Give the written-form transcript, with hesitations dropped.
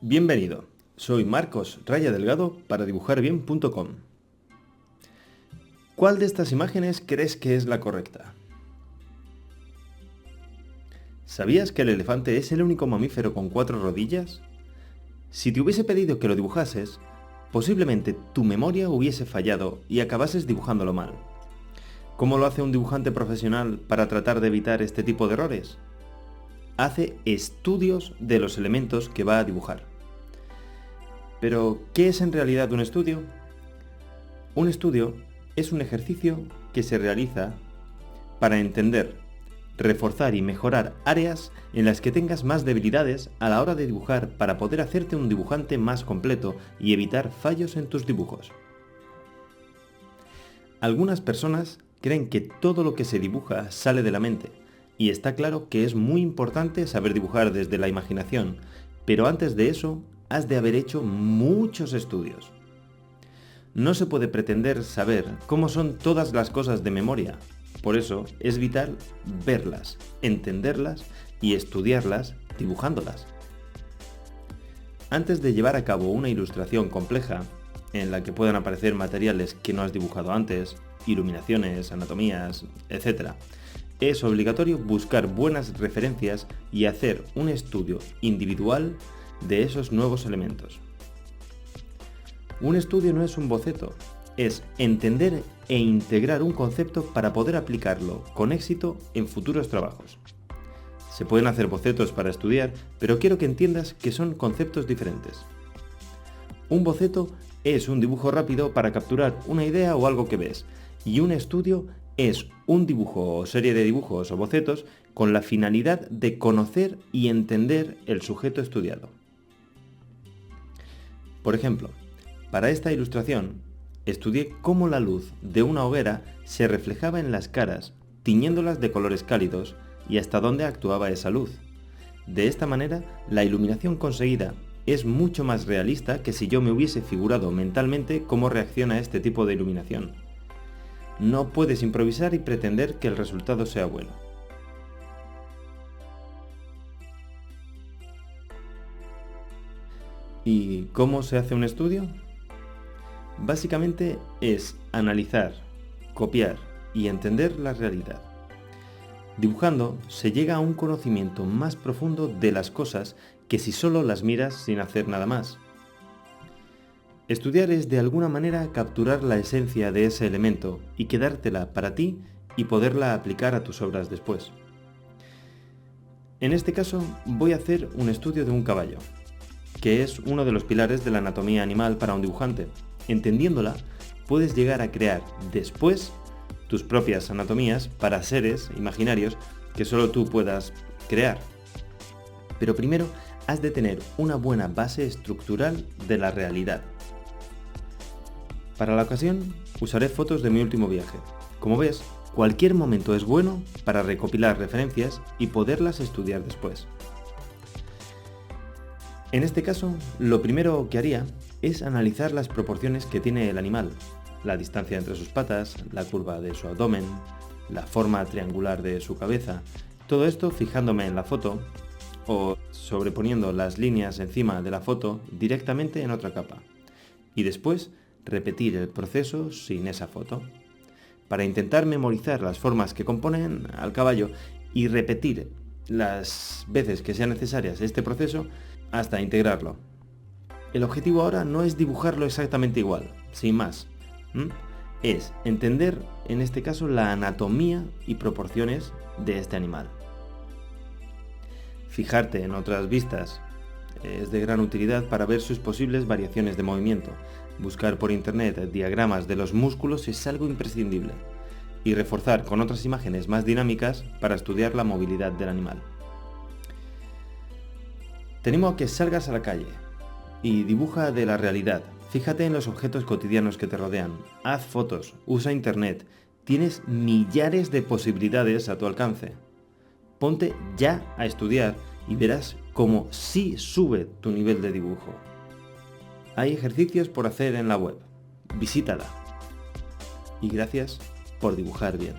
Bienvenido, soy Marcos Raya Delgado para dibujarbien.com. ¿Cuál de estas imágenes crees que es la correcta? ¿Sabías que el elefante es el único mamífero con 4 rodillas? Si te hubiese pedido que lo dibujases, posiblemente tu memoria hubiese fallado y acabases dibujándolo mal. ¿Cómo lo hace un dibujante profesional para tratar de evitar este tipo de errores? Hace estudios de los elementos que va a dibujar. Pero, ¿qué es en realidad un estudio? Un estudio es un ejercicio que se realiza para entender, reforzar y mejorar áreas en las que tengas más debilidades a la hora de dibujar para poder hacerte un dibujante más completo y evitar fallos en tus dibujos. Algunas personas creen que todo lo que se dibuja sale de la mente, y está claro que es muy importante saber dibujar desde la imaginación, pero antes de eso has de haber hecho muchos estudios. No se puede pretender saber cómo son todas las cosas de memoria, por eso es vital verlas, entenderlas y estudiarlas dibujándolas. Antes de llevar a cabo una ilustración compleja, en la que puedan aparecer materiales que no has dibujado antes, iluminaciones, anatomías, etc., es obligatorio buscar buenas referencias y hacer un estudio individual de esos nuevos elementos. Un estudio no es un boceto, es entender e integrar un concepto para poder aplicarlo con éxito en futuros trabajos. Se pueden hacer bocetos para estudiar, pero quiero que entiendas que son conceptos diferentes. Un boceto es un dibujo rápido para capturar una idea o algo que ves, y un estudio es un dibujo o serie de dibujos o bocetos con la finalidad de conocer y entender el sujeto estudiado. Por ejemplo, para esta ilustración, estudié cómo la luz de una hoguera se reflejaba en las caras, tiñéndolas de colores cálidos, y hasta dónde actuaba esa luz. De esta manera, la iluminación conseguida es mucho más realista que si yo me hubiese figurado mentalmente cómo reacciona este tipo de iluminación. No puedes improvisar y pretender que el resultado sea bueno. ¿Y cómo se hace un estudio? Básicamente es analizar, copiar y entender la realidad. Dibujando se llega a un conocimiento más profundo de las cosas que si solo las miras sin hacer nada más. Estudiar es de alguna manera capturar la esencia de ese elemento y quedártela para ti y poderla aplicar a tus obras después. En este caso voy a hacer un estudio de un caballo, que es uno de los pilares de la anatomía animal para un dibujante. Entendiéndola, puedes llegar a crear después tus propias anatomías para seres imaginarios que solo tú puedas crear. Pero primero has de tener una buena base estructural de la realidad. Para la ocasión, usaré fotos de mi último viaje. Como ves, cualquier momento es bueno para recopilar referencias y poderlas estudiar después. En este caso, lo primero que haría es analizar las proporciones que tiene el animal, la distancia entre sus patas, la curva de su abdomen, la forma triangular de su cabeza, todo esto fijándome en la foto o sobreponiendo las líneas encima de la foto directamente en otra capa, y después repetir el proceso sin esa foto, para intentar memorizar las formas que componen al caballo y repetir las veces que sean necesarias este proceso hasta integrarlo. El objetivo ahora no es dibujarlo exactamente igual, sin más. Es entender, en este caso, la anatomía y proporciones de este animal. Fijarte en otras vistas es de gran utilidad para ver sus posibles variaciones de movimiento. Buscar por internet diagramas de los músculos es algo imprescindible. Y reforzar con otras imágenes más dinámicas para estudiar la movilidad del animal. Te animo a que salgas a la calle y dibuja de la realidad. Fíjate en los objetos cotidianos que te rodean. Haz fotos, usa internet. Tienes millares de posibilidades a tu alcance. Ponte ya a estudiar y verás cómo sí sube tu nivel de dibujo. Hay ejercicios por hacer en la web. Visítala. Y gracias por dibujar bien.